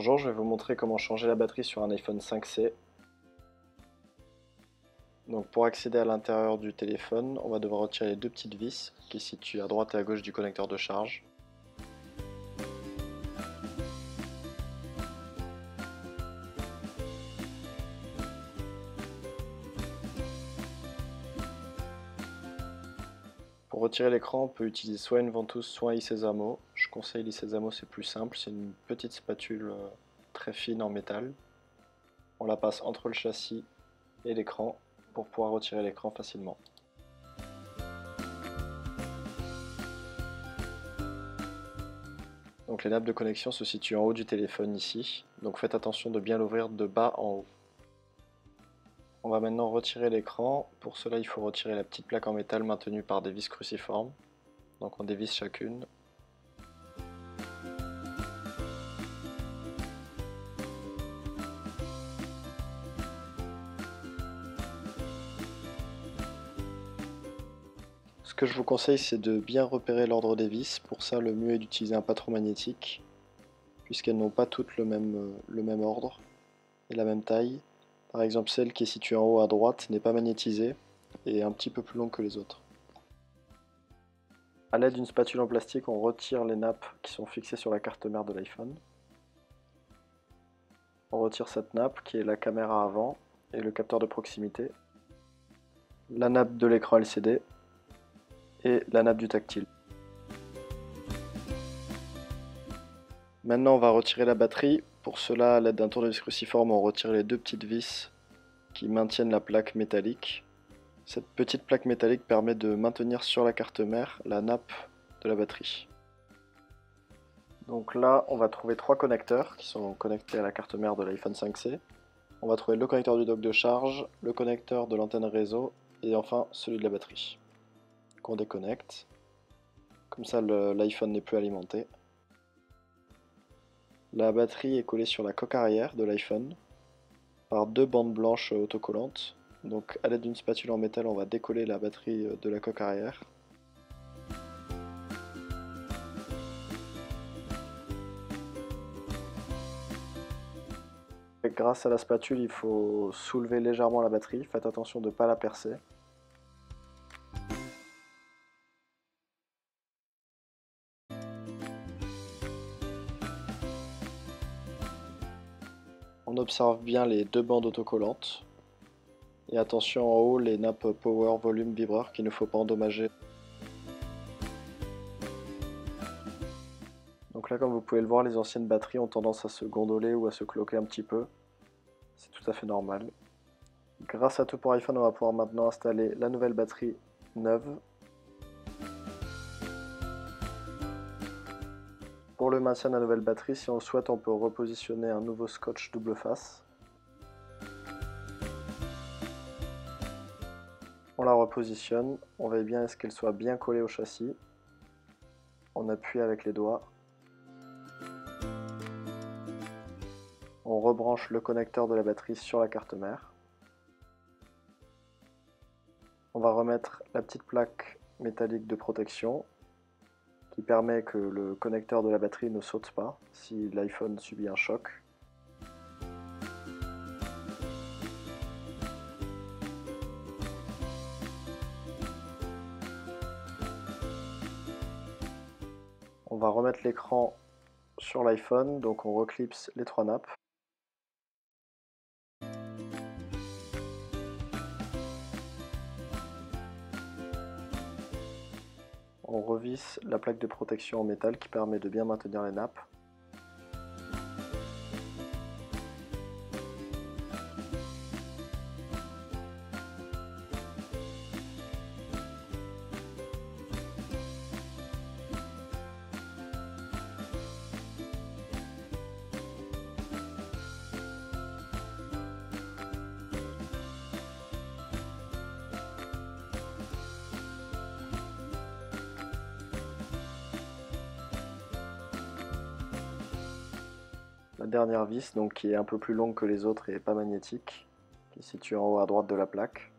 Bonjour, je vais vous montrer comment changer la batterie sur un iPhone 5C. Donc pour accéder à l'intérieur du téléphone, on va devoir retirer les deux petites vis qui se situent à droite et à gauche du connecteur de charge. Pour retirer l'écran, on peut utiliser soit une ventouse, soit un lissez-amo. Je conseille lissez-amo, c'est plus simple, c'est une petite spatule très fine en métal. On la passe entre le châssis et l'écran pour pouvoir retirer l'écran facilement. Donc les nappes de connexion se situent en haut du téléphone ici, donc faites attention de bien l'ouvrir de bas en haut. On va maintenant retirer l'écran. Pour cela, il faut retirer la petite plaque en métal maintenue par des vis cruciformes. Donc on dévisse chacune. Ce que je vous conseille, c'est de bien repérer l'ordre des vis. Pour ça, le mieux est d'utiliser un patron magnétique, puisqu'elles n'ont pas toutes le même ordre et la même taille. Par exemple, celle qui est située en haut à droite n'est pas magnétisée et est un petit peu plus longue que les autres. A l'aide d'une spatule en plastique, on retire les nappes qui sont fixées sur la carte mère de l'iPhone. On retire cette nappe qui est la caméra avant et le capteur de proximité, la nappe de l'écran LCD et la nappe du tactile. Maintenant on va retirer la batterie. Pour cela, à l'aide d'un tournevis cruciforme, on retire les deux petites vis qui maintiennent la plaque métallique. Cette petite plaque métallique permet de maintenir sur la carte mère la nappe de la batterie. Donc là, on va trouver trois connecteurs qui sont connectés à la carte mère de l'iPhone 5C. On va trouver le connecteur du dock de charge, le connecteur de l'antenne réseau et enfin celui de la batterie. Qu'on déconnecte. Comme ça, l'iPhone n'est plus alimenté. La batterie est collée sur la coque arrière de l'iPhone par deux bandes blanches autocollantes. Donc à l'aide d'une spatule en métal, on va décoller la batterie de la coque arrière. Et grâce à la spatule, il faut soulever légèrement la batterie. Faites attention de ne pas la percer. On observe bien les deux bandes autocollantes. Et attention en haut, les nappes power, volume, vibreur qu'il ne faut pas endommager. Donc là, comme vous pouvez le voir, les anciennes batteries ont tendance à se gondoler ou à se cloquer un petit peu. C'est tout à fait normal. Grâce à Tout pour iPhone, on va pouvoir maintenant installer la nouvelle batterie neuve. Pour le maintien de la nouvelle batterie, si on le souhaite, on peut repositionner un nouveau scotch double face. On la repositionne, on veille bien à ce qu'elle soit bien collée au châssis. On appuie avec les doigts. On rebranche le connecteur de la batterie sur la carte mère. On va remettre la petite plaque métallique de protection qui permet que le connecteur de la batterie ne saute pas si l'iPhone subit un choc. On va remettre l'écran sur l'iPhone, donc on reclipse les trois nappes. On revisse la plaque de protection en métal qui permet de bien maintenir les nappes. La dernière vis, donc, qui est un peu plus longue que les autres et pas magnétique, qui est située en haut à droite de la plaque.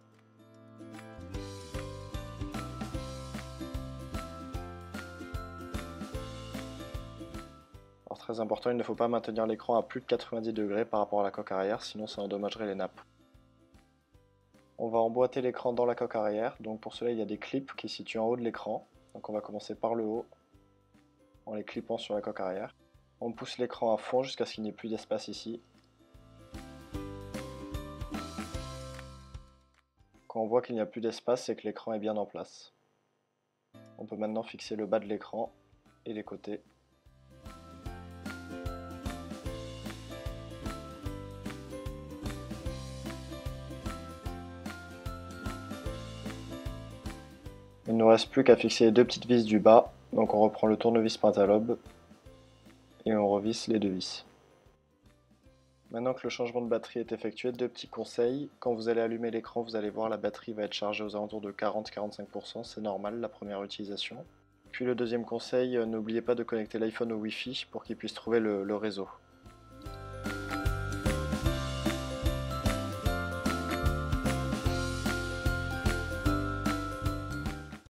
Alors Très important, il ne faut pas maintenir l'écran à plus de 90 degrés par rapport à la coque arrière, sinon ça endommagerait les nappes. On va emboîter l'écran dans la coque arrière, donc pour cela il y a des clips qui se situent en haut de l'écran. Donc on va commencer par le haut, en les clippant sur la coque arrière. On pousse l'écran à fond jusqu'à ce qu'il n'y ait plus d'espace ici. Quand on voit qu'il n'y a plus d'espace, c'est que l'écran est bien en place. On peut maintenant fixer le bas de l'écran et les côtés. Il ne nous reste plus qu'à fixer les deux petites vis du bas, donc on reprend le tournevis pentalobe et on revisse les deux vis. Maintenant que le changement de batterie est effectué, deux petits conseils. Quand vous allez allumer l'écran, vous allez voir la batterie va être chargée aux alentours de 40-45%, c'est normal la première utilisation. Puis le deuxième conseil, n'oubliez pas de connecter l'iPhone au Wi-Fi pour qu'il puisse trouver le réseau.